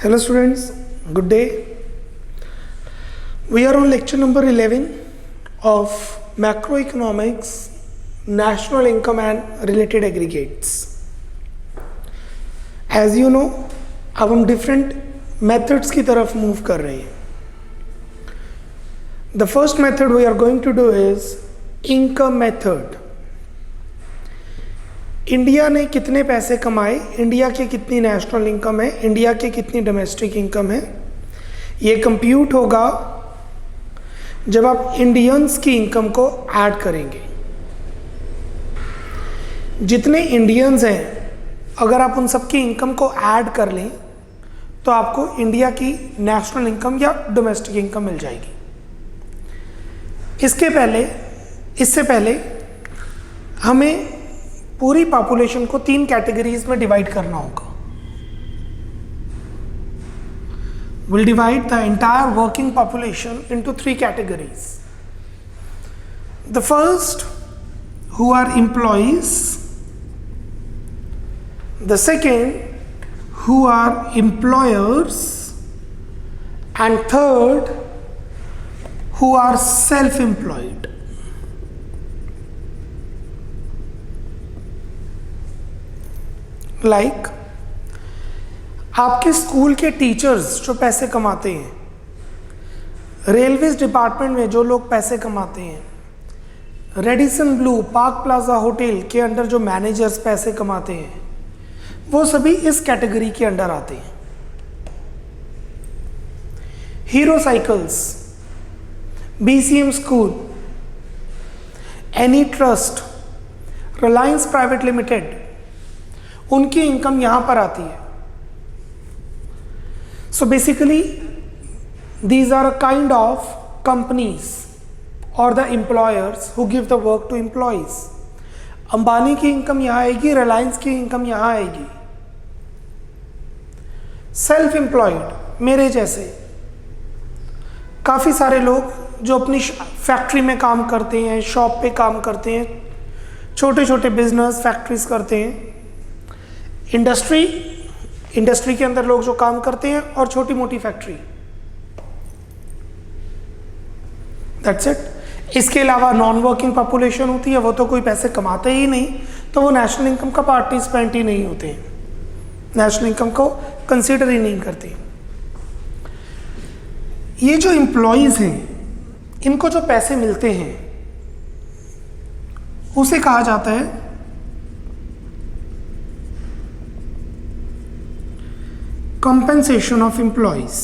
Hello students, good day. We are on lecture number 11 of macroeconomics, national income and related aggregates. As you know, अब हम different methods की तरफ move कर रहे हैं. The first method we are going to do is income method. India ने कितने पैसे कमाए, इंडिया की कितनी नेशनल इनकम है, इंडिया की कितनी डोमेस्टिक इनकम है, ये कंप्यूट होगा जब आप इंडियंस की इनकम को ऐड करेंगे. जितने इंडियंस हैं अगर आप उन सबकी इनकम को ऐड कर लें तो आपको इंडिया की नेशनल इनकम या डोमेस्टिक इनकम मिल जाएगी. इससे पहले हमें पूरी पॉपुलेशन को 3 कैटेगरीज में डिवाइड करना होगा. We'll divide the entire working population into 3 categories. The first, who are employees. The second, who are employers. And third, who are self-employed. Like आपके स्कूल के टीचर्स जो पैसे कमाते हैं, रेलवेज डिपार्टमेंट में जो लोग पैसे कमाते हैं, Radisson Blu park plaza hotel के अंडर जो मैनेजर्स पैसे कमाते हैं, वो सभी इस कैटेगरी के अंडर आते हैं. Hero cycles, BCM school, any trust, Reliance private limited, उनकी इनकम यहां पर आती है. So basically these are a kind of companies और the employers who give the work to employees. Ambani की इनकम यहां आएगी, रिलायंस की इनकम यहां आएगी. सेल्फ एम्प्लॉयड मेरे जैसे काफ़ी सारे लोग जो अपनी फैक्ट्री में काम करते हैं, शॉप पे काम करते हैं, छोटे छोटे बिजनेस फैक्ट्रीज करते हैं. इंडस्ट्री के अंदर लोग जो काम करते हैं और छोटी मोटी फैक्ट्री. That's it. इसके अलावा नॉन वर्किंग पॉपुलेशन होती है, वो तो कोई पैसे कमाते ही नहीं, तो वो नेशनल इनकम का पार्टिसिपेंट ही नहीं होते, नेशनल इनकम को कंसीडर ही नहीं करते. ये जो एम्प्लॉयज हैं, इनको जो पैसे मिलते हैं उसे कहा जाता है compensation of employees.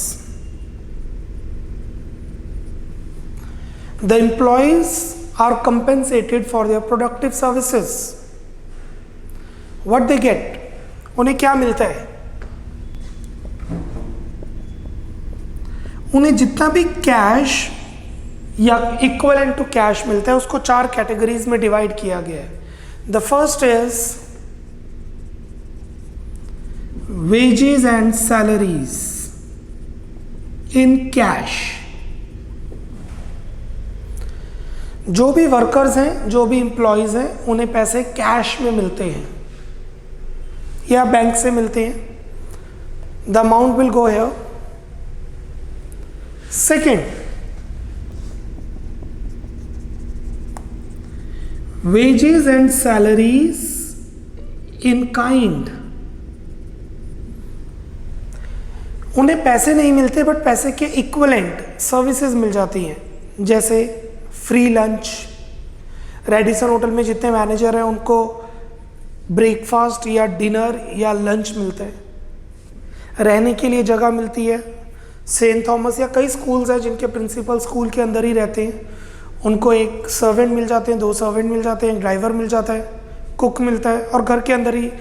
The employees are compensated for their productive services. What they get? उन्हें क्या मिलता है? उन्हें जितना भी कैश या इक्वलेंट टू कैश मिलता है उसको 4 कैटेगरीज में डिवाइड किया गया है. The first is wages and salaries in cash. जो भी वर्कर्स हैं, जो भी एम्प्लॉयज हैं, उन्हें पैसे कैश में मिलते हैं या बैंक से मिलते हैं. The amount will go here. Second, wages and salaries in kind. उन्हें पैसे नहीं मिलते बट पैसे के इक्वलेंट सर्विसेज मिल जाती हैं, जैसे फ्री लंच. रेडिसन होटल में जितने मैनेजर हैं उनको ब्रेकफास्ट या डिनर या लंच मिलता है. रहने के लिए जगह मिलती है. सेंट थॉमस या कई स्कूल्स हैं जिनके प्रिंसिपल स्कूल के अंदर ही रहते हैं, उनको एक सर्वेंट मिल जाते हैं, 2 सर्वेंट मिल जाते हैं, एक ड्राइवर मिल जाता है, कुक मिलता है, और घर के अंदर ही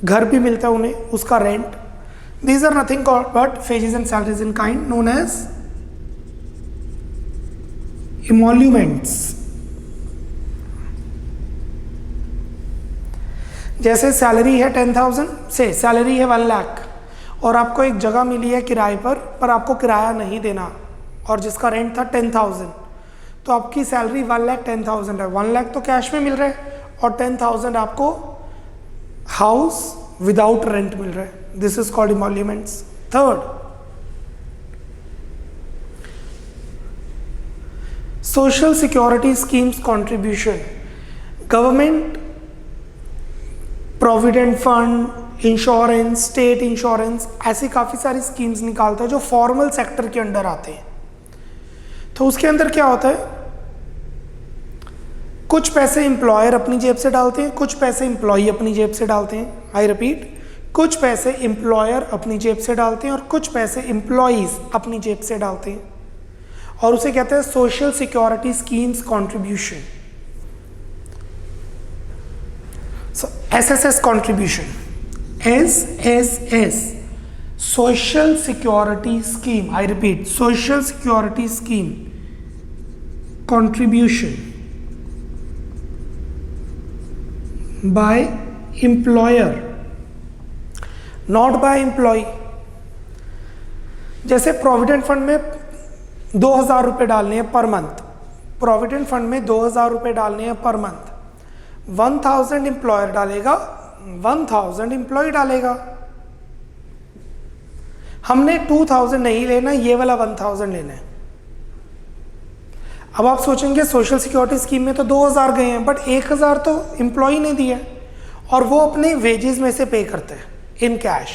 घर भी मिलता है उन्हें, उसका rent. These are nothing but wages and salaries in kind, known as emoluments. जैसे सैलरी है 10,000 से सैलरी है 1 लाख और आपको एक जगह मिली है किराए पर आपको किराया नहीं देना और जिसका रेंट था 10,000, तो आपकी सैलरी 1,10,000 है. 1 लाख तो कैश में मिल रहा है और 10,000 आपको हाउस विदाउट रेंट मिल रहा है. This is called emoluments. Third, social security schemes contribution, government provident fund, insurance, state insurance, ऐसी काफ़ी सारी स्कीम्स निकालता है जो फॉर्मल सेक्टर के अंडर आते हैं। तो उसके अंदर क्या होता है, कुछ पैसे एम्प्लॉयर अपनी जेब से डालते हैं, कुछ पैसे एम्प्लॉई अपनी जेब से डालते हैं। आई रिपीट, कुछ पैसे एम्प्लॉयर अपनी जेब से डालते हैं और कुछ पैसे एम्प्लॉयज अपनी जेब से डालते हैं, और उसे कहते हैं social security schemes contribution. So SSS contribution, SSS, social security scheme. I repeat, social security scheme contribution by employer, not by employee. जैसे प्रोविडेंट फंड में 2,000 रुपये डालने हैं पर मंथ, प्रोविडेंट फंड में 2,000 रुपये डालने हैं पर मंथ, 1,000 एम्प्लॉयर डालेगा, 1,000 एम्प्लॉय डालेगा। हमने 2,000 नहीं लेना, ये वाला 1,000 लेना है। अब आप सोचेंगे सोशल सिक्योरिटी स्कीम में तो 2,000 गए हैं, बट 1,000 तो एम्प्लॉय ने दिया और वो अपने वेजेस में से पे करते हैं इन कैश।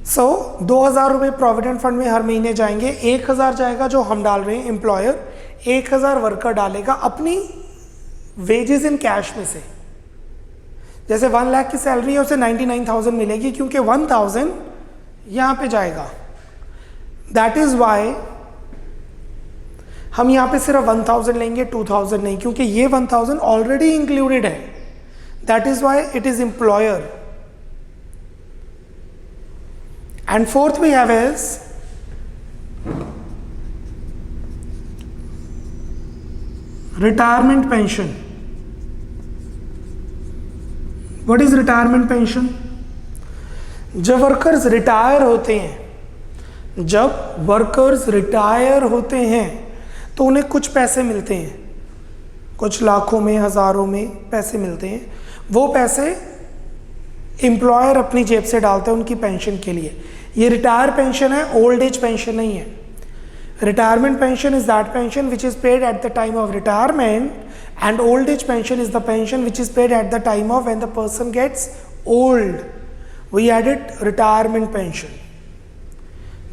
सो 2,000 रुपये प्रोविडेंट फंड में हर महीने जाएंगे, 1,000 जाएगा जो हम डाल रहे हैं एम्प्लॉयर, 1,000 वर्कर डालेगा अपनी वेजेस इन कैश में से। जैसे 1 लाख की सैलरी है, उसे 99,000 मिलेगी क्योंकि 1,000 यहाँ पे जाएगा। दैट इज वाई हम यहाँ पे सिर्फ 1,000 लेंगे, 2,000 नहीं, क्योंकि ये 1,000 ऑलरेडी इंक्लूडेड है। That is why it is employer. And fourth we have is retirement pension. What is retirement pension? जब वर्कर्स रिटायर होते हैं, जब वर्कर्स रिटायर होते हैं तो उन्हें कुछ पैसे मिलते हैं, कुछ लाखों में, हजारों में पैसे मिलते हैं। वो पैसे एम्प्लॉयर अपनी जेब से डालते हैं उनकी पेंशन के लिए। ये रिटायर पेंशन है, ओल्ड एज पेंशन नहीं है। Retirement pension is that pension which is paid at the time of retirement, and old age pension is the pension which is paid at the time of when the person gets old. We added retirement pension.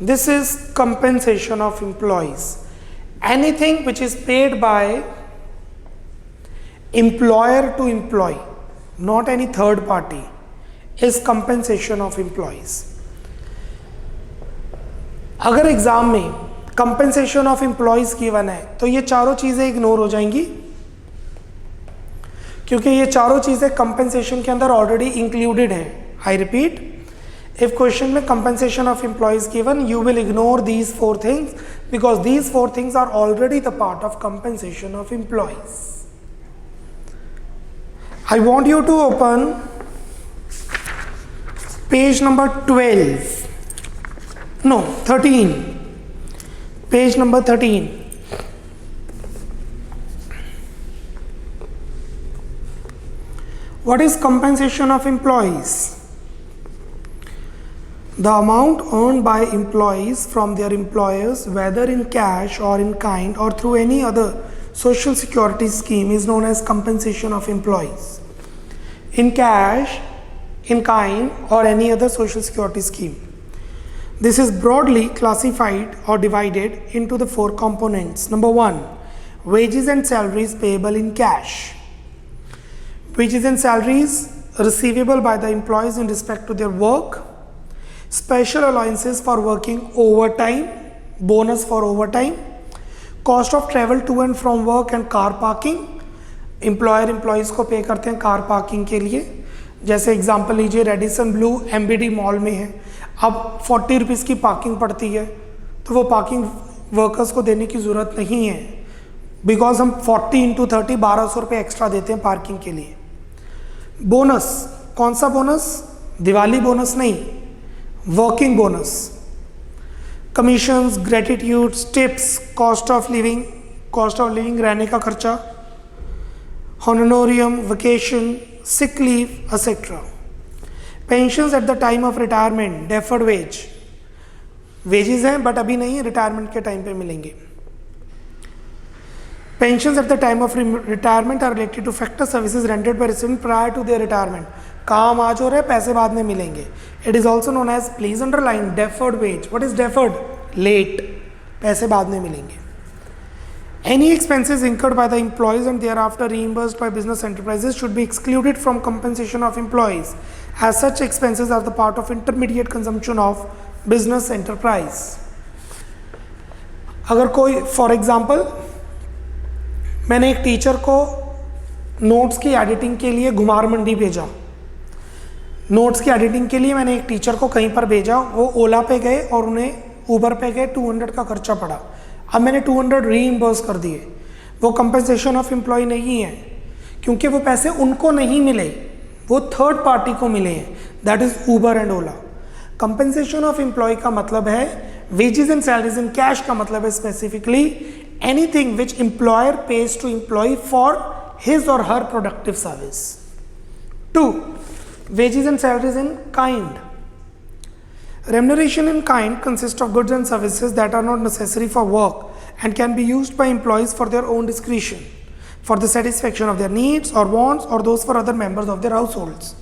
This is compensation of employees. Anything which is paid by employer to employee, not any third party, is compensation of employees. अगर exam में compensation of employees given है तो ये चारों चीजें ignore हो जाएंगी, क्योंकि ये चारों चीजें कंपेंसेशन के अंदर ऑलरेडी इंक्लूडेड है। आई रिपीट, इफ क्वेश्चन में compensation of employees given, you will ignore these 4 things because these 4 things are already the part of compensation of employees. I want you to open page number 13, page number 13। What is compensation of employees? The amount earned by employees from their employers, whether in cash or in kind or through any other social security scheme, is known as compensation of employees. In cash, in kind or any other social security scheme. This is broadly classified or divided into the 4 components. Number 1, wages and salaries payable in cash. Wages and salaries receivable by the employees in respect to their work, special allowances for working overtime, bonus for overtime, cost of travel to and from work and car parking. Employer employees को पे करते हैं car parking के लिए। जैसे example लीजिए, Radisson Blu MBD mall में है, अब 40 रुपीज़ की पार्किंग पड़ती है, तो वो पार्किंग वर्कर्स को देने की ज़रूरत नहीं है, बिकॉज हम 40 × 30 1200 रुपये एक्स्ट्रा देते हैं पार्किंग के लिए। बोनस, कौन सा बोनस? दिवाली बोनस नहीं, working bonus. Commissions, gratitudes, tips, cost of living रहने का खर्चा, honorarium, vacation, sick leave, etcetera. Pensions at the time of retirement, deferred wage, wages हैं बट अभी नहीं, रिटायरमेंट के टाइम पे मिलेंगे. Pensions at the time of retirement are related to factor services rendered by resident prior to their retirement. काम आज हो रहा है, पैसे बाद में मिलेंगे. It is also known as, please underline, deferred wage. What is deferred? Late, पैसे बाद में मिलेंगे. Any expenses incurred by the employees and thereafter reimbursed by business enterprises should be excluded from compensation of employees, as such expenses are the part of intermediate consumption of business enterprise. अगर कोई, for example, मैंने एक teacher को notes की editing के लिए घुमार मंडी भेजा. Notes की एडिटिंग के लिए मैंने एक टीचर को कहीं पर भेजा, वो ओला पे गए और उन्हें ऊबर पे गए, 200 का खर्चा पड़ा. अब मैंने 200 रीइम्बर्स कर दिए. वो कंपनसेशन ऑफ एम्प्लॉय नहीं है, क्योंकि वो पैसे उनको नहीं मिले, वो थर्ड पार्टी को मिले हैं, that is Uber and Ola. Compensation of employee का मतलब है wages and salaries in cash, का मतलब है specifically anything which employer pays to employee for his और her productive service. 2. Wages and salaries in kind. Remuneration in kind consists of goods and services that are not necessary for work and can be used by employees for their own discretion, for the satisfaction of their needs or wants, or those for other members of their households.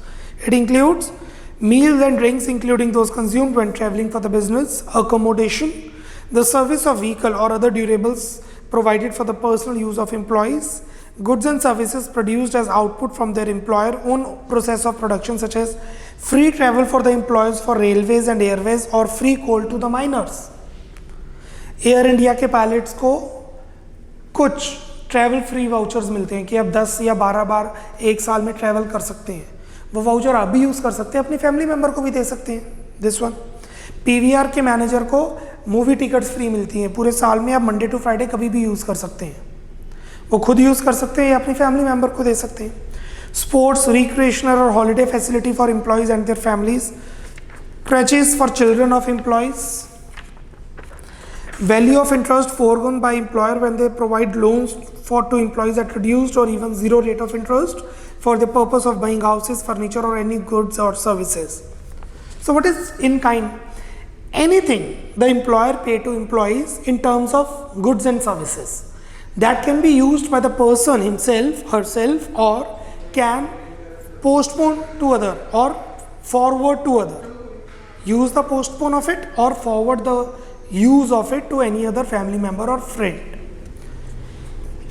It includes meals and drinks, including those consumed when traveling for the business, accommodation, the service of vehicle or other durables provided for the personal use of employees, goods and services produced as output from their employer own process of production, such as free travel for the employees for railways and airways, or free coal to the miners. Air India के pilots को कुछ travel free vouchers मिलते हैं कि अब 10 या 12 बार एक साल में ट्रैवल कर सकते हैं. वो वाउचर आप भी यूज़ कर सकते हैं, अपनी फैमिली मेम्बर को भी दे सकते हैं. This one. पीवीआर के मैनेजर को मूवी टिकट्स फ्री मिलती हैं पूरे साल में, आप मंडे टू फ्राइडे कभी भी यूज़ कर सकते हैं. वो खुद यूज़ कर सकते हैं या अपनी फैमिली मेम्बर को दे सकते हैं. स्पोर्ट्स, रिक्रिएशनल और holiday facility for employees and their families, crutches for children of employees, value of interest foregone by employer when they provide loans to employees at reduced or even zero rate of interest for the purpose of buying houses, furniture or any goods or services. So what is in kind? Anything the employer pay to employees in terms of goods and services that can be used by the person himself, herself, or can postpone to other or forward to other. Use the postpone of it or forward the use of it to any other family member or friend.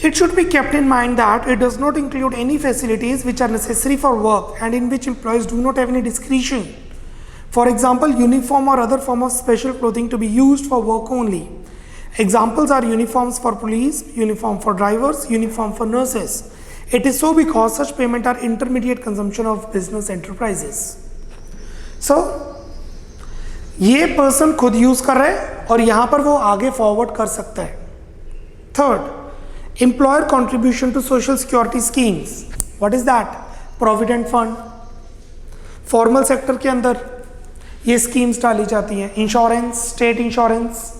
It should be kept in mind that it does not include any facilities which are necessary for work and in which employees do not have any discretion. For example, uniform or other form of special clothing to be used for work only. Examples are uniforms for police, uniform for drivers, uniform for nurses. It is so because such payment are intermediate consumption of business enterprises. So, ये person खुद use कर रहा है और यहां पर वो आगे फॉरवर्ड कर सकता है. Third, employer contribution to social security schemes. What is that? Provident fund. Formal sector के अंदर ये स्कीम्स डाली जाती हैं. Insurance, state insurance.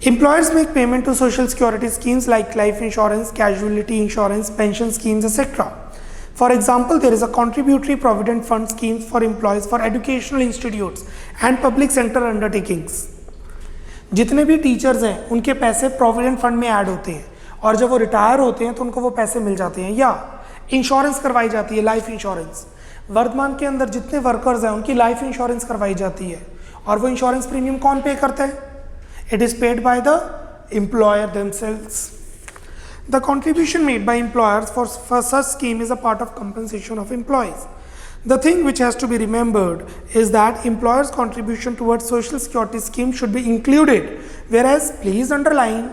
Employers make payment to social security schemes like life insurance, casualty insurance, pension schemes, etc. For example, there is a contributory provident fund scheme for employees for educational institutes and public sector undertakings. जितने भी teachers हैं उनके पैसे provident fund में add होते हैं और जब वो रिटायर होते हैं तो उनको वो पैसे मिल जाते हैं. या इंश्योरेंस करवाई जाती है, लाइफ इंश्योरेंस. वर्धमान के अंदर जितने वर्कर्स हैं उनकी लाइफ इंश्योरेंस करवाई जाती है और वो इंश्योरेंस प्रीमियम कौन पे करता है? It is paid by the employer themselves. The contribution made by employers for such scheme is a part of compensation of employees. The thing which has to be remembered is that employers' contribution towards social security scheme should be included, whereas please underline,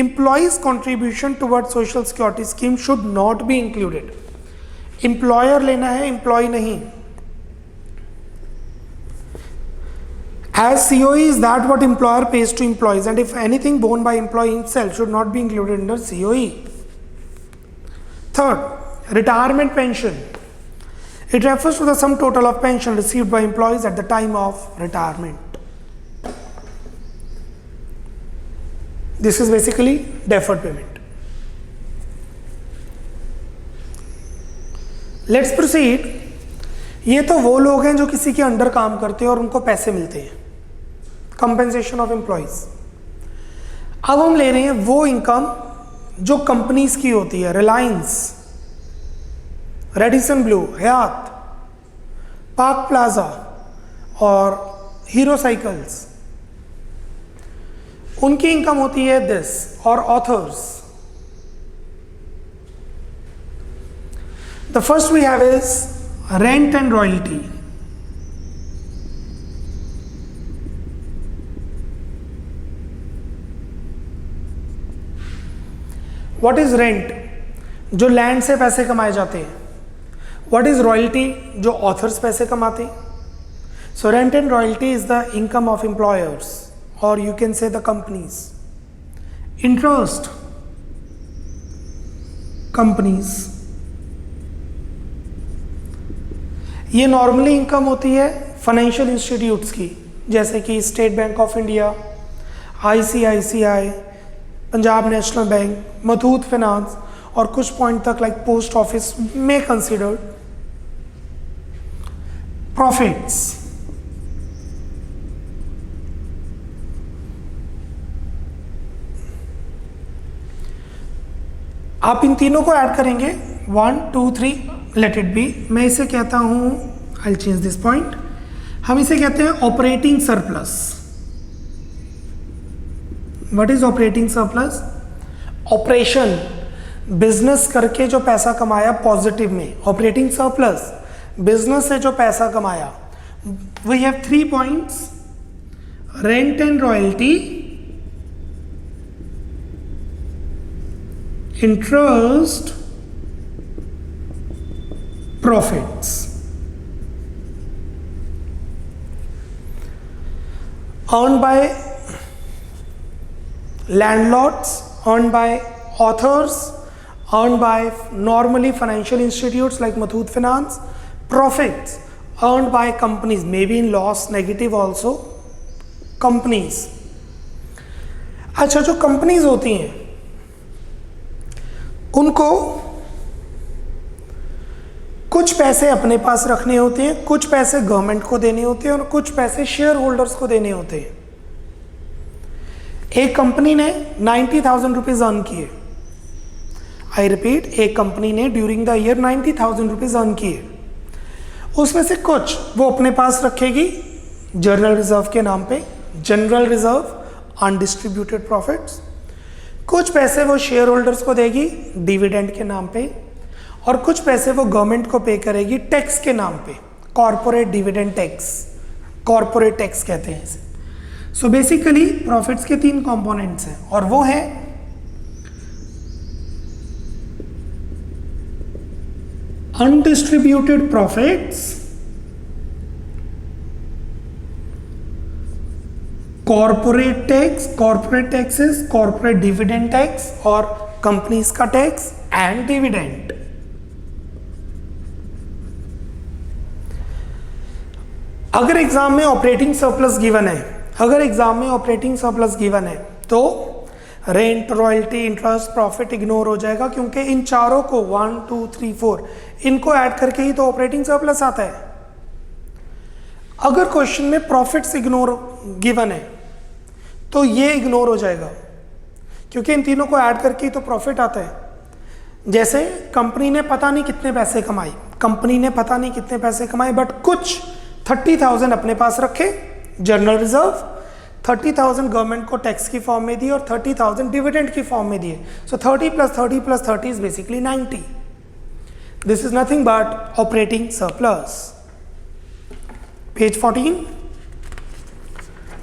employees' contribution towards social security scheme should not be included. Employer लेना है, employee नहीं. As COE is that what employer pays to employees, and if anything borne by employee himself should not be included under COE. Third, retirement pension. It refers to the sum total of pension received by employees at the time of retirement. This is basically deferred payment. Let's proceed ये तो वो लोग हैं जो किसी के under काम करते हैं और उनको पैसे मिलते हैं, कंपेंसेशन ऑफ एम्प्लॉयज। अब हम ले रहे हैं वो इनकम जो कंपनीज की होती है, Reliance, Radisson Blu, Hyatt, Park Plaza और हीरो साइकिल्स, उनकी इनकम होती है दिस, और authors. The first we have is rent and royalty. What is rent? जो लैंड से पैसे कमाए जाते हैं। What is royalty? जो ऑथर्स पैसे कमाते हैं। So rent and royalty is the income of employers, और you can say the companies. Interest, companies. ये नॉर्मली इनकम होती है फाइनेंशियल इंस्टीट्यूट्स की, जैसे कि state bank of India, ICICI, Punjab national bank, Muthoot finance, और कुछ पॉइंट तक लाइक पोस्ट ऑफिस में कंसिडर्ड। प्रॉफिट्स, आप इन तीनों को ऐड करेंगे, 1 2 3, लेट इट बी। मैं इसे कहता हूं, आई चेंज दिस पॉइंट, हम इसे कहते हैं operating surplus. What is operating surplus? Operation, business करके जो पैसा कमाया पॉजिटिव में, ऑपरेटिंग सरप्लस, बिजनेस से जो पैसा कमाया। We have 3 points, rent and royalty, interest, profits. Earn by landlords, earned by authors, earned by normally financial institutes like Muthoot Finance. Profits earned by companies, maybe in loss, negative also, companies. अच्छा, जो companies होती हैं उनको कुछ पैसे अपने पास रखने होते हैं, कुछ पैसे गवर्नमेंट को देने होते हैं और कुछ पैसे शेयर होल्डर्स को देने होते हैं। एक कंपनी ने 90,000 रुपीज अर्न किए, आई रिपीट, एक कंपनी ने during the year 90,000 rupees earn किए। उसमें से कुछ वो अपने पास रखेगी जनरल रिजर्व के नाम पे, जनरल रिजर्व, अनडिस्ट्रीब्यूटेड प्रॉफिट्स। कुछ पैसे वो शेयर होल्डर्स को देगी डिविडेंड के नाम पे, और कुछ पैसे वो गवर्नमेंट को पे करेगी टैक्स के नाम पे, corporate dividend tax, corporate tax कहते हैं इसे। सो बेसिकली प्रॉफिट्स के 3 कंपोनेंट्स हैं, और वो है undistributed profits, corporate tax, corporate taxes, corporate dividend tax और कंपनीज का टैक्स एंड डिविडेंड। अगर एग्जाम में ऑपरेटिंग सरप्लस गिवन है, अगर एग्जाम में ऑपरेटिंग सरप्लस गिवन है तो rent, royalty, interest, profit ignore हो जाएगा, क्योंकि इन चारों को 1 2 3 4 इनको ऐड करके ही तो ऑपरेटिंग सरप्लस आता है। अगर क्वेश्चन में प्रॉफिट्स इग्नोर गिवन है तो ये इग्नोर हो जाएगा, क्योंकि इन तीनों को ऐड करके ही तो प्रॉफिट आता है। जैसे कंपनी ने पता नहीं कितने पैसे कमाए, कंपनी ने पता नहीं कितने पैसे कमाए, बट कुछ 30,000 अपने पास रखे जनरल रिजर्व, 30,000 गवर्नमेंट को टैक्स की फॉर्म में दिए और 30,000 डिविडेंड की फॉर्म में दिए। सो 30 + 30 + 30 is basically 90। This is nothing but operating surplus. Page 14,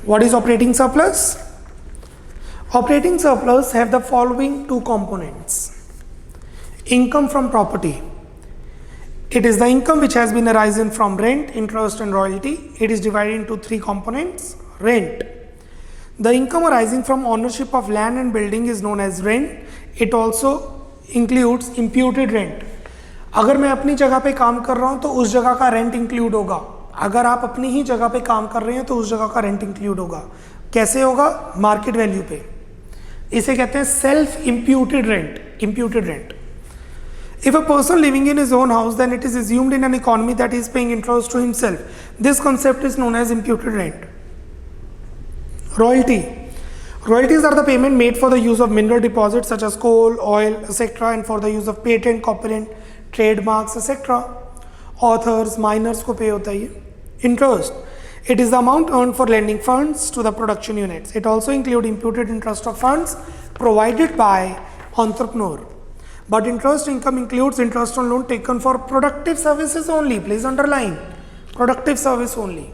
what is operating surplus? Operating surplus have the following 2 components. Income from property. It is the income which has been arisen from rent, interest and royalty. It is divided into 3 components. Rent. The income arising from ownership of land and building is known as rent. It also includes imputed rent. अगर मैं अपनी जगह पे काम कर रहा हूँ तो उस जगह का रेंट इंक्लूड होगा, अगर आप अपनी ही जगह पे काम कर रहे हैं तो उस जगह का रेंट इंक्लूड होगा। कैसे होगा? मार्केट वैल्यू पे। इसे कहते हैं self imputed rent, imputed rent. If a person living in his own house, then it is assumed in an economy that he is paying interest to himself. This concept is known as imputed rent. Royalty. Royalties are the payment made for the use of mineral deposits such as coal, oil, etc., and for the use of patent, copyright, trademarks, etc. Authors, minors को pay होता है ये. Interest. It is the amount earned for lending funds to the production units. It also includes imputed interest of funds provided by entrepreneur. But interest income includes interest on loan taken for productive services only. Please underline. Productive service only.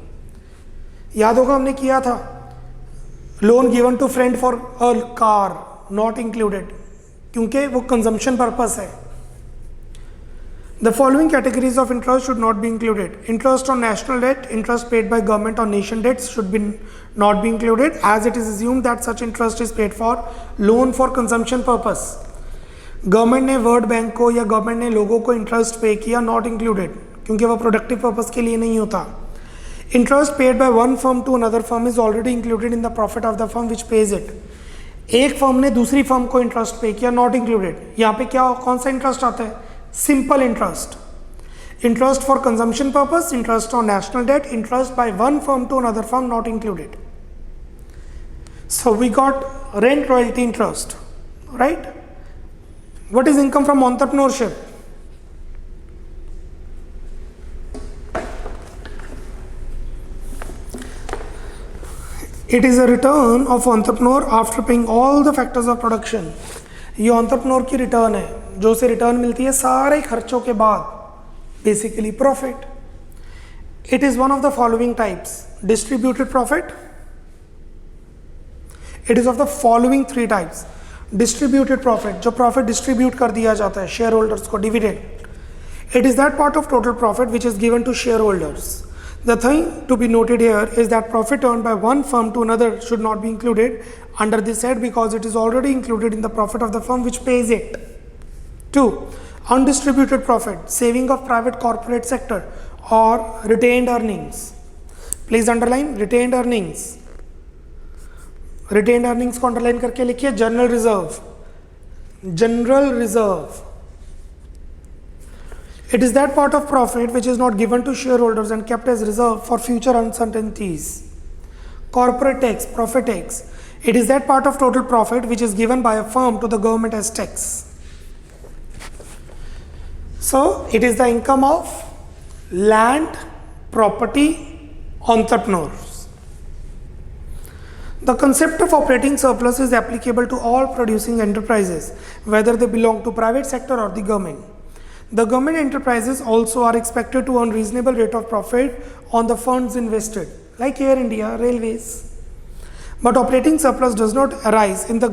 याद होगा हमने किया था. Loan given to friend for a car not included. क्योंकि वो consumption purpose है. The following categories of interest should not be included. Interest on national debt, interest paid by government on nation debts should not be included, as it is assumed that such interest is paid for loan for consumption purpose. Government ने world bank को या government ने लोगों को interest पे किया, not included, क्योंकि वह प्रोडक्टिव पर्पस के लिए नहीं होता. Interest paid by one firm to another firm is already included in the profit of the firm which pays it. एक फर्म ने दूसरी फर्म को इंटरेस्ट पे किया, नॉट इंक्लूडेड. यहाँ पे क्या कौन सा इंटरेस्ट आता है? Simple interest. Interest for consumption purpose, interest on national debt, interest by one firm to another firm, not included. So we got rent, royalty, interest, right? What is income from entrepreneurship? It is a return of entrepreneur after paying all the factors of production. ये entrepreneur की return है, जो उसे return मिलती है सारे खर्चों के बाद, basically profit. It is one of the following types. Distributed profit. It is of the following three types. Distributed profit, जो प्रॉफिट डिस्ट्रीब्यूट कर दिया जाता है शेयर होल्डर्स को, dividend. It is that part of total profit which is given to share holders. The thing to be noted here is that profit earn by one firm to another should not be included under this head because it is already included in the profit of the firm which pays it. 2. Undistributed profit, saving of private corporate sector or retained earnings. Please underline retained earnings. Retained earnings को underline करके लिखिए. General reserve, general reserve. It is that part of profit which is not given to share holders and kept as reserve for future uncertainties. Corporate tax, profit tax. It is that part of total profit which is given by a firm to the government as tax. So it is the income of land, property, entrepreneurs. The concept of operating surplus is applicable to all producing enterprises, whether they belong to private sector or the government. The government enterprises also are expected to earn reasonable rate of profit on the funds invested, like Air India, railways. But operating surplus does not arise in the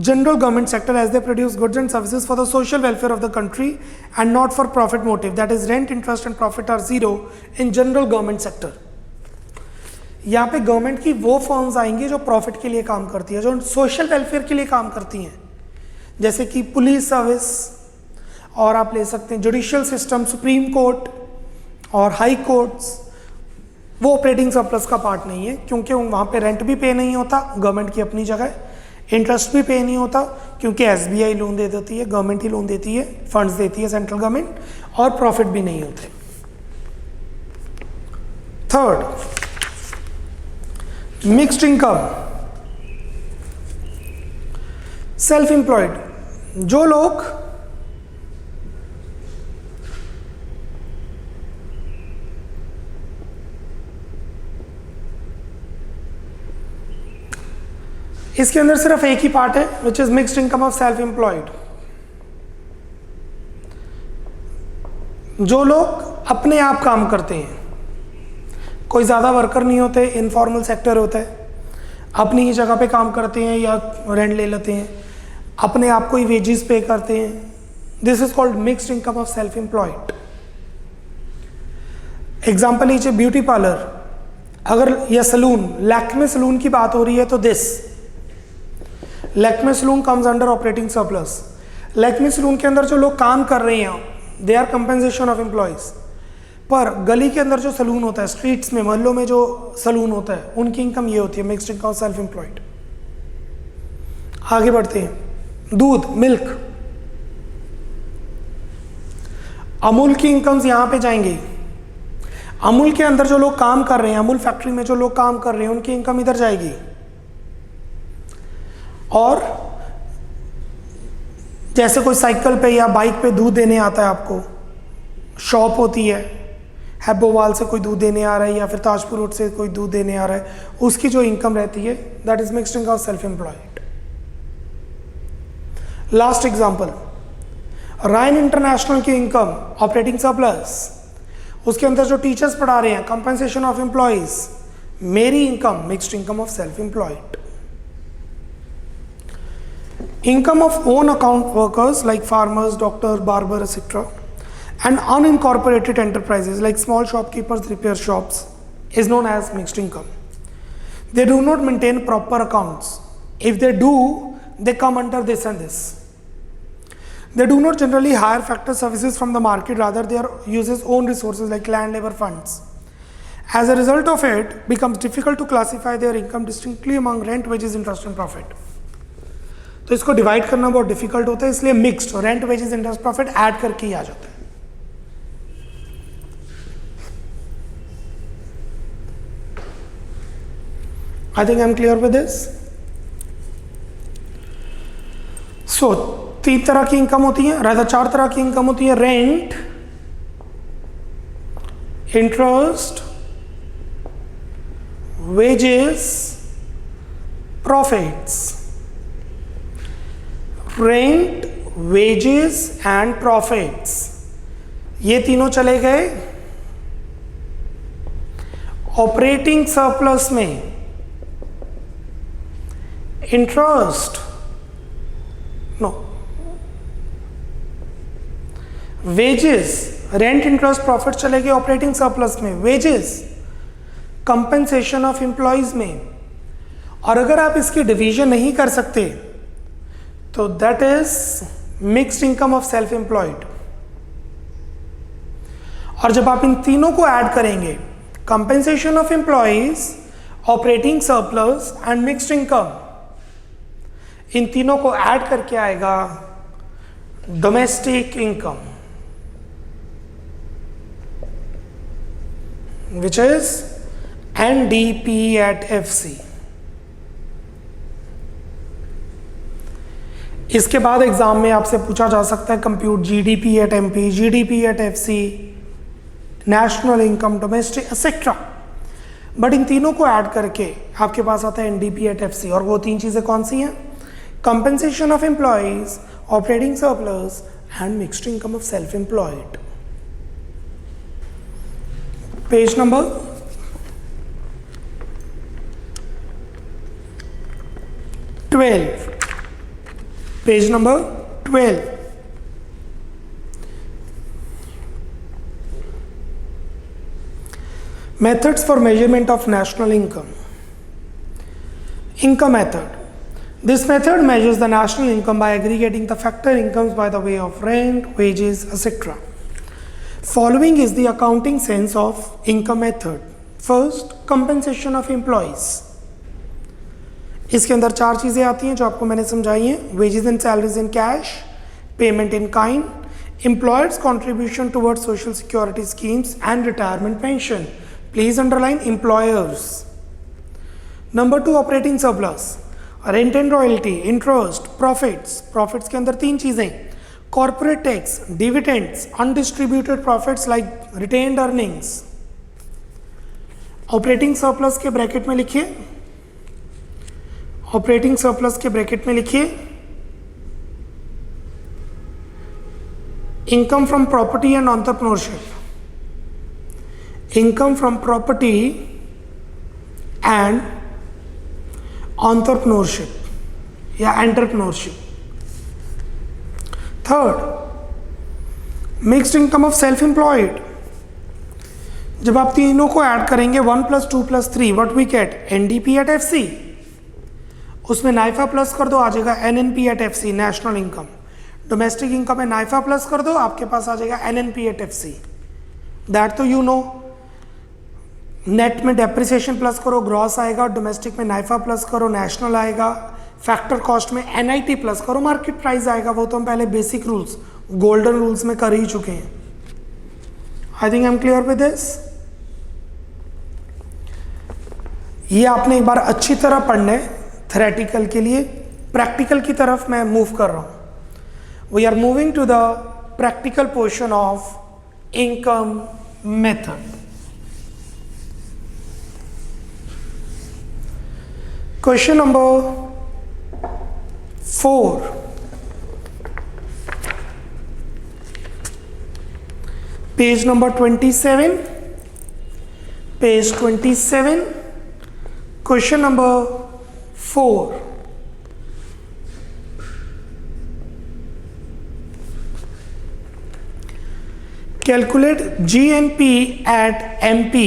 general government sector, as they produce goods and services for the social welfare of the country and not for profit motive. That is, rent, interest and profit are zero in general government sector. यहाँ पे government की वो firms आएंगी जो profit के लिए काम करती है, जो सोशल वेलफेयर के लिए काम करती हैं, जैसे कि पुलिस सर्विस, और आप ले सकते हैं जुडिशियल सिस्टम, सुप्रीम कोर्ट और हाई कोर्ट्स. वो ऑपरेटिंग सरप्लस का पार्ट नहीं है, क्योंकि वहाँ पे रेंट भी पे नहीं होता, गवर्नमेंट की अपनी जगह. इंटरेस्ट भी पे नहीं होता, क्योंकि एसबीआई लोन दे देती है, गवर्नमेंट ही लोन देती है, फंड्स देती है सेंट्रल गवर्नमेंट, और प्रॉफिट भी नहीं होते. Third, mixed income. Self employed, जो लोग इसके अंदर सिर्फ एक ही पार्ट है which is mixed income of self employed. जो लोग अपने आप काम करते हैं, कोई ज़्यादा वर्कर नहीं होते, इनफॉर्मल सेक्टर होता है, अपनी ही जगह पे काम करते हैं या रेंट ले लेते हैं, अपने आप को ही वेजेस पे करते हैं. This is called mixed income of self employed. Example लीजिए, ब्यूटी पार्लर अगर, या सलून, लैक्मे सलून की बात हो रही है तो this Lakme salon comes under operating surplus. Lakme salon के अंदर जो लोग काम कर रहे हैं, they are compensation of employees. पर गली के अंदर जो सलून होता है, स्ट्रीट्स में, मोहल्लों में जो सलून होता है, उनकी इनकम ये होती है मिक्स्ड इनकम सेल्फ एम्प्लॉयड. आगे बढ़ते हैं. दूध, मिल्क, अमूल की इनकम्स यहाँ पे जाएंगी, अमूल के अंदर जो लोग काम कर रहे हैं, अमूल फैक्ट्री में जो लोग काम कर रहे हैं उनकी इनकम इधर जाएगी। और जैसे कोई साइकिल पे या बाइक पे दूध देने आता है, आपको शॉप होती है, हैब्बोवाल से कोई दूध देने आ रहा है या फिर ताजपुर रोड से कोई दूध देने आ रहा है, उसकी जो इनकम रहती है that is mixed income of self employed. Last example, Ryan international की इनकम ऑपरेटिंग सरप्लस, उसके अंदर जो टीचर्स पढ़ा रहे हैं, कंपनसेशन ऑफ एम्प्लॉइज, मेरी income mixed income of self employed. Income of own account workers like farmers, doctor, barber etcetera, and unincorporated enterprises like small shopkeepers, repair shops is known as mixed income. They do not maintain proper accounts. If they do, they come under this and this. They do not generally hire factor services from the market, rather they uses own resources like land, labor, funds. As a result of it, becomes difficult to classify their income distinctly among rent, wages, interest and profit. तो इसको divide करना बहुत difficult होता है, इसलिए mixed rent, wages, interest, profit add करके ही आ जाता है। I think I'm clear with this. So, 3 तरह की इनकम होती है, रादर 4 तरह की इनकम होती है, rent, interest, wages, profits. Rent, wages and profits, ये तीनों चले गए ऑपरेटिंग सरप्लस में। Interest no, wages, rent, interest, profit चले गए ऑपरेटिंग सरप्लस में। वेजेस कंपनसेशन ऑफ एम्प्लॉइज में। और अगर आप इसकी डिवीजन नहीं कर सकते तो that is mixed income of self employed. और जब आप इन तीनों को ऐड करेंगे, compensation of employees, operating surplus and mixed income, इन तीनों को ऐड करके आएगा domestic income, which is NDP at FC। इसके बाद एग्जाम में आपसे पूछा जा सकता है compute GDP at MP, GDP at FC, national income, domestic etcetera. But in तीनों को ऐड करके आपके पास आता है NDP at FC। और वो 3 चीजें कौन सी हैं? Compensation of employees, operating surplus and mixed income of self employed. Page number 12, page number 12। Methods for measurement of national income. Income method. This method measures the national income by aggregating the factor incomes by the way of rent, wages, etc. Following is the accounting sense of income method. First, compensation of employees. इसके अंदर 4 चीज़ें आती हैं जो आपको मैंने समझाई हैं। Wages and salaries in cash, payment in kind, employers contribution towards social security schemes and retirement pension. Please underline employers. Number 2, operating surplus, rent and royalty, interest, profits. Profits के अंदर 3 चीज़ें, corporate tax, dividends, undistributed profits like retained earnings. Operating surplus के bracket में लिखिए, operating surplus के bracket में लिखिए income from property and entrepreneurship, income from property and entrepreneurship या entrepreneurship. Third, mixed income of self employed. जब आप तीनों को ऐड करेंगे 1 + 2 + 3, what we get? NDP at FC। उसमें नाइफा प्लस कर दो, आ जाएगा NNP at FC, national income. Domestic income में नाइफा प्लस कर दो, आपके पास आ जाएगा NNP at FC। दैट तो यू नो। नेट में डेप्रिसिएशन प्लस करो, ग्रॉस आएगा। डोमेस्टिक में नाइफा प्लस करो, नेशनल आएगा। फैक्टर कॉस्ट में NIT प्लस करो, मार्केट प्राइस आएगा। वो तो हम पहले बेसिक रूल्स, गोल्डन रूल्स में कर ही चुके हैं। I think I am clear with this. ये आपने एक बार अच्छी तरह पढ़ना है थ्योरेटिकल के लिए। प्रैक्टिकल की तरफ मैं मूव कर रहा हूं। We are moving to the practical portion of income method. Question number 4, page number 27, page 27, question number 4। Calculate GNP at MP.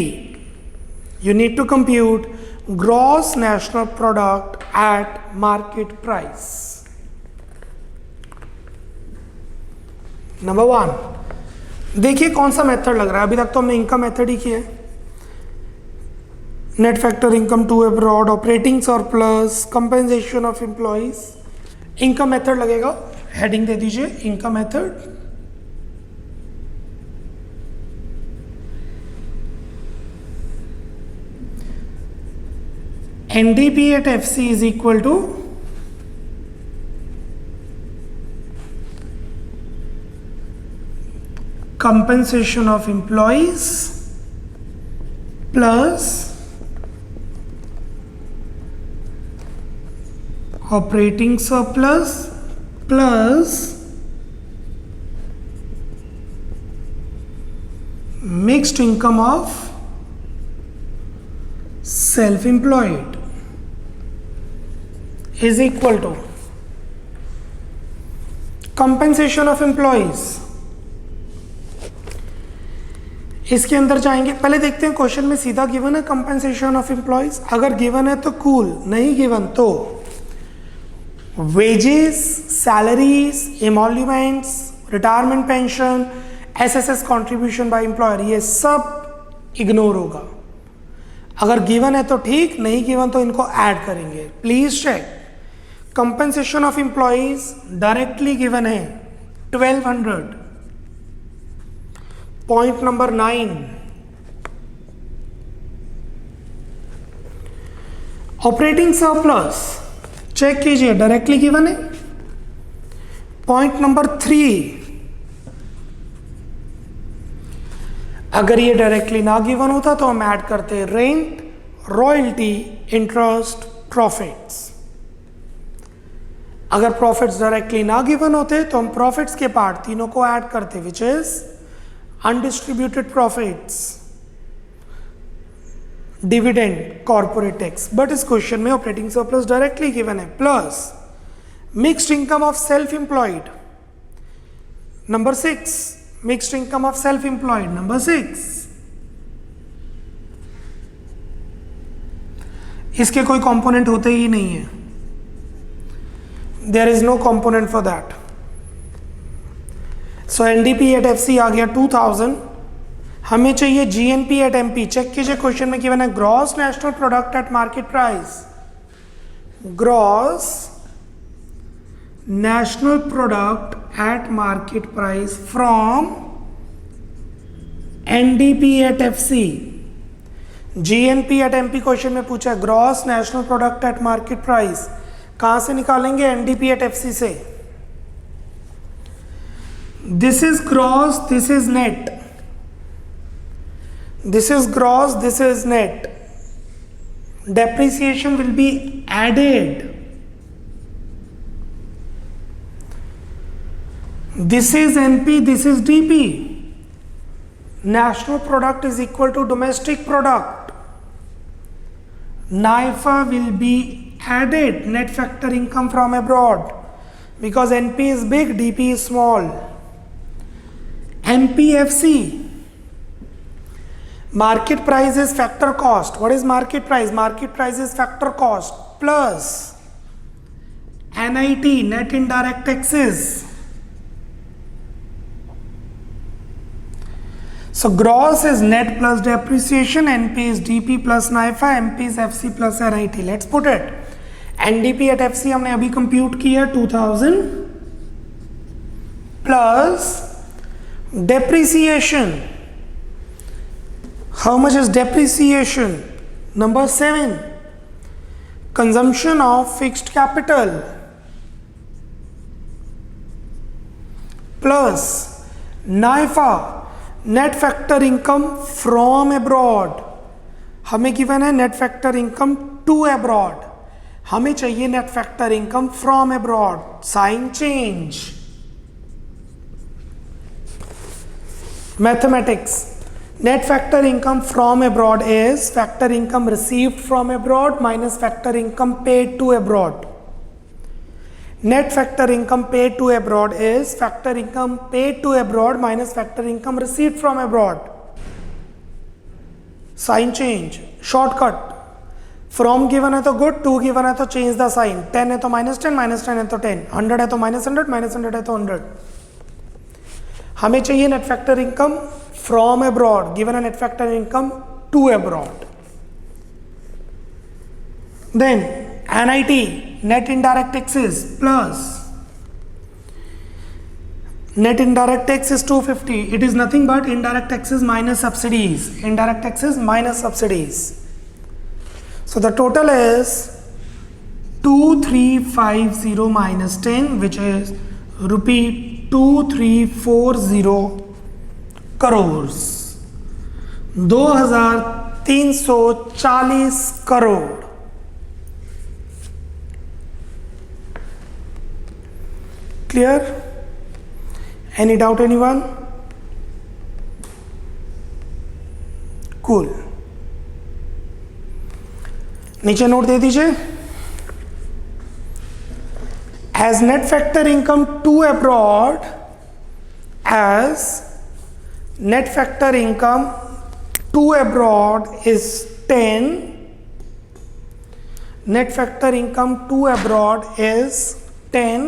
You need to compute gross national product at market price. Number 1, देखिए कौन सा method लग रहा है। अभी तक तो हमने इनकम मेथड ही किया है। Net factor income to abroad, operating surplus, compensation of employees. Income method लगेगा। हेडिंग दे दीजिए income method. NDP at FC is equal to compensation of employees plus operating surplus plus mixed income of self-employed is equal to compensation of employees। इसके अंदर जाएंगे, पहले देखते हैं question में सीधा गिवन है कंपेंसेशन ऑफ एम्प्लॉइज। अगर गिवन है तो कूल, नहीं गिवन तो wages, salaries, emoluments, retirement pension, SSS contribution by employer, ये सब इग्नोर होगा। अगर गिवन है तो ठीक, नहीं गिवन तो इनको ऐड करेंगे। Please check. Compensation of employees directly given है 1200। Point number 9, operating surplus check कीजिए, डायरेक्टली गिवन है। पॉइंट नंबर 3, अगर ये डायरेक्टली ना गिवन होता तो हम ऐड करते रेंट, रॉयल्टी, इंटरेस्ट, प्रॉफिट्स। अगर प्रॉफिट्स डायरेक्टली ना गिवन होते तो हम प्रॉफिट्स के पार्ट तीनों को ऐड करते, which is undistributed profits, dividend, corporate tax. But इस क्वेश्चन में ऑपरेटिंग सरप्लस डायरेक्टली गिवन है, plus mixed income of self employed. Number 6, mixed income of self employed. Number 6, इसके कोई कंपोनेंट होते ही नहीं है। There is no component for that. So NDP at FC आ गया 2000। हमें चाहिए जीएनपी एट एमपी। चेक कीजिए क्वेश्चन में गिवन है gross national product at market price. Gross national product at market price from NDP at FC. GNP at MP question में पूछा है gross national product at market price. कहां से निकालेंगे? NDP at FC से। This is gross, this is net. This is gross, this is net. depreciation will be added. This is NP, this is DP. National product is equal to domestic product. NIFA will be added, net factor income from abroad, because NP is big, DP is small. MPFC, market price is factor cost. What is market price? Market price is factor cost plus NIT, net indirect taxes. So gross is net plus depreciation, NP is DP plus NIFA, MP is FC plus NIT. Let's put it. NDP at FC हमने अभी compute किया 2000 plus depreciation How much is depreciation? Number 7, consumption of fixed capital plus NIFA, net factor income from abroad. हमें given है net factor income to abroad, हमें चाहिए net factor income from abroad. Sign change. Mathematics. Net factor income from abroad is factor income received from abroad minus factor income paid to abroad. Net factor income paid to abroad is factor income paid to abroad minus factor income received from abroad. Sign change. Shortcut. From given है तो good, to given है तो change the sign. 10 है तो -10, -10 है तो 10, 100 है तो -100, -100 है तो 100. हमें चाहिए net factor income from abroad. Given a net factor income to abroad. Then NIT, net indirect taxes plus net indirect tax is 250. It is nothing but indirect taxes minus subsidies. Indirect taxes minus subsidies. So the total is 2350 minus 10, which is rupee 2340 crores. 2340 crore. Clear? Any doubt anyone? Cool. नीचे note दे दीजिए. As net factor income to abroad, as net factor income to abroad is 10, net factor income to abroad is 10,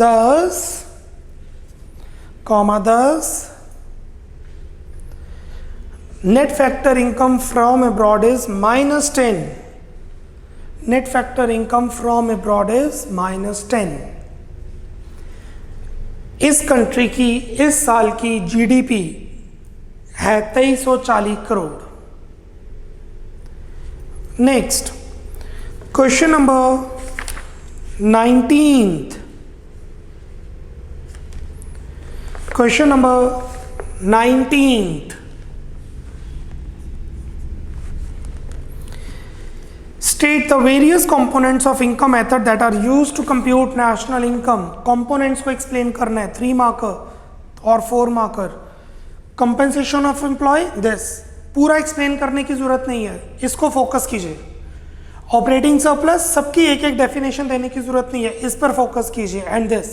thus net factor income from abroad is minus 10. Net factor income from abroad is minus 10. इस country की इस साल की GDP है 2340 crore. Next question number 19th. Question number 19th. State the various components of income method that are used to compute national income. Components को explain करना है. 3 marker और 4 marker. Compensation of employee, this. पूरा explain करने की जरूरत नहीं है, इसको focus कीजिए. ऑपरेटिंग सरप्लस, सबकी एक एक डेफिनेशन देने की जरूरत नहीं है, इस पर फोकस कीजिए. एंड दिस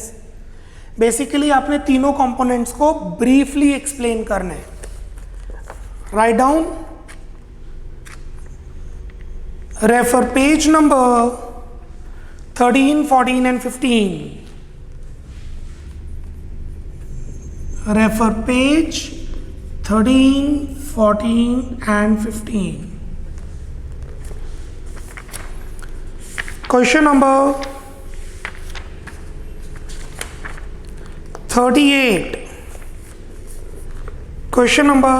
बेसिकली आपने तीनों कंपोनेंट्स को ब्रीफली एक्सप्लेन करना है. Write down. Refer page number 13, 14 and 15. Refer page 13, 14 and 15. Question number 38. Question number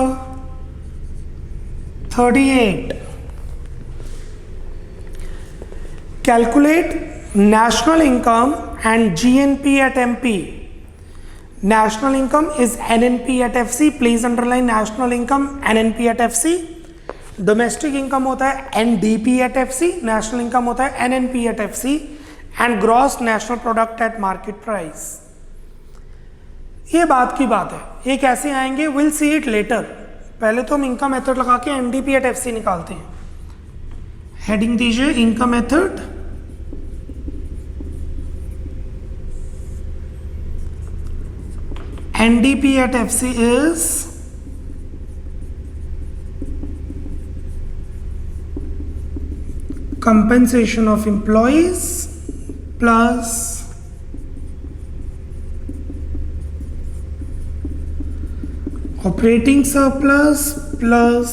38. Calculate national income and GNP at MP. National income is NNP at FC. Please underline national income NNP at FC. Domestic income होता है NDP at FC, national income होता है NNP at FC, and gross national product at market price. ये बात की बात है, ये कैसे आएंगे विल सी इट लेटर. पहले तो हम इनकम मेथड लगा के एनडीपी एट एफसी निकालते हैं. हेडिंग दीजिए income method. NDP at FC is compensation of employees plus operating surplus plus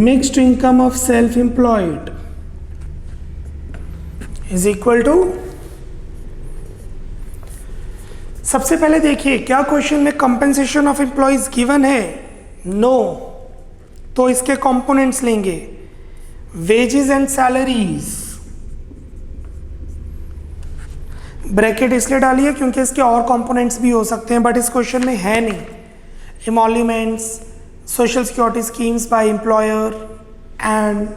mixed income of self-employed is equal to सबसे पहले देखिए क्या क्वेश्चन में कंपेंसेशन ऑफ एम्प्लॉयज गिवन है, नो, तो इसके कंपोनेंट्स लेंगे वेजेस एंड सैलरीज, ब्रैकेट इसलिए डालिए क्योंकि इसके और कंपोनेंट्स भी हो सकते हैं बट इस क्वेश्चन में है नहीं। Emoluments, social security schemes by employer and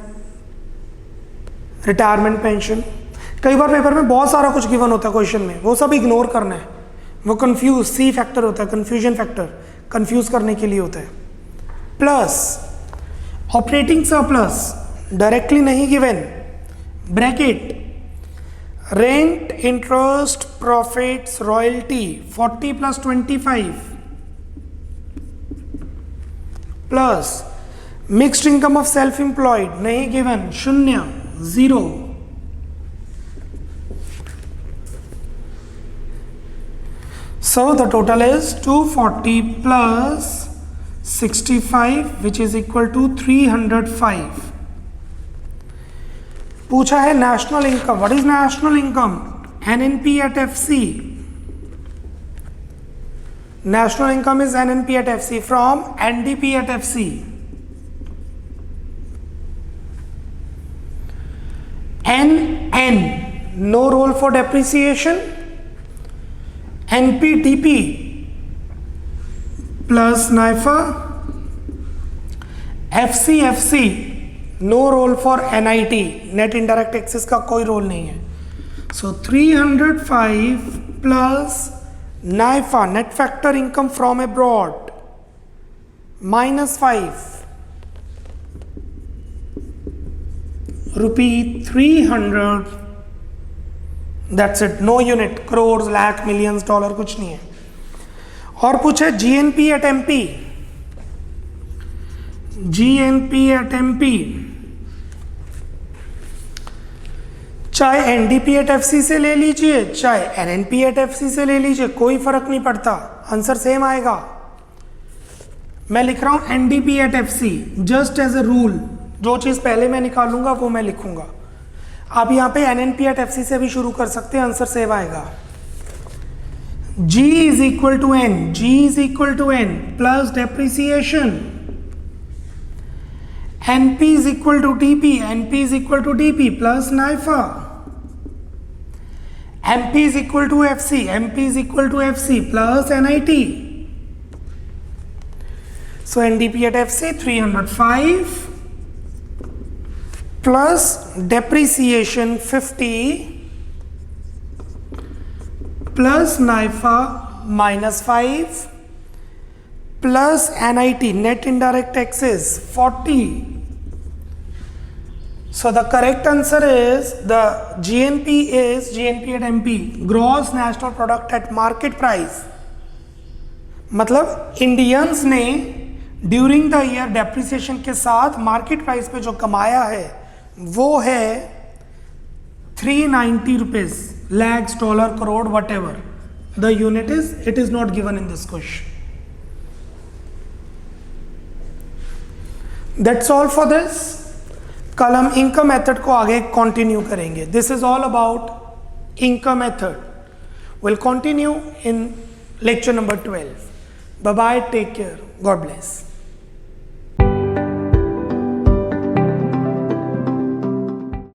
retirement pension. कई बार पेपर में बहुत सारा कुछ गिवन होता है क्वेश्चन में, वो सब इग्नोर करना है, वो कंफ्यूज सी फैक्टर होता है, कंफ्यूजन फैक्टर, कंफ्यूज करने के लिए होता है। प्लस ऑपरेटिंग सरप्लस डायरेक्टली नहीं given, bracket rent, interest, profits, royalty 40 plus 25 plus mixed income of self employed नहीं given, 0 0। So the total is 240 plus 65 which is equal to 305। पूछा है national income, what is national income, NNP at FC. National income is NNP at FC from NDP at FC. N no role for depreciation, NPTP plus NFIA, FC no role for NIT, net indirect taxes का कोई रोल नहीं है। So 305 plus NFIA net factor income from abroad -5 ₹300, that's it, no unit, crore, lakh, millions, dollar कुछ नहीं है। और पूछे GNP at MP, GNP at MP चाहे एनडीपी एट एफसी से ले लीजिए चाहे एनएनपी एट एफसी से ले लीजिए, कोई फर्क नहीं पड़ता, आंसर सेम आएगा। मैं लिख रहा हूं NDP at FC just as a rule, जो चीज पहले मैं निकालूंगा वो मैं लिखूंगा। आप यहां पे एनएनपी एट एफसी से भी शुरू कर सकते हैं, आंसर सेम आएगा। G is equal to N, G is equal to N plus depreciation, NP is equal to DP, NP is equal to DP plus NIFA, MP is equal to FC, MP is equal to FC plus NIT. So NDP at FC 305 plus depreciation 50 plus NIFA -5 plus NIT net indirect taxes 40. So the correct answer is the GNP is GNP at MP, gross national product at market price। मतलब Indians ने during the year depreciation के साथ market price पे जो कमाया है वो है 390 rupees, lakhs, dollar, crore, whatever the unit is, it is not given in this question। That's all for this। कल हम इनकम मेथड को आगे कंटिन्यू करेंगे। This is all about income method, will continue in lecture number 12। Bye bye, take care, God bless.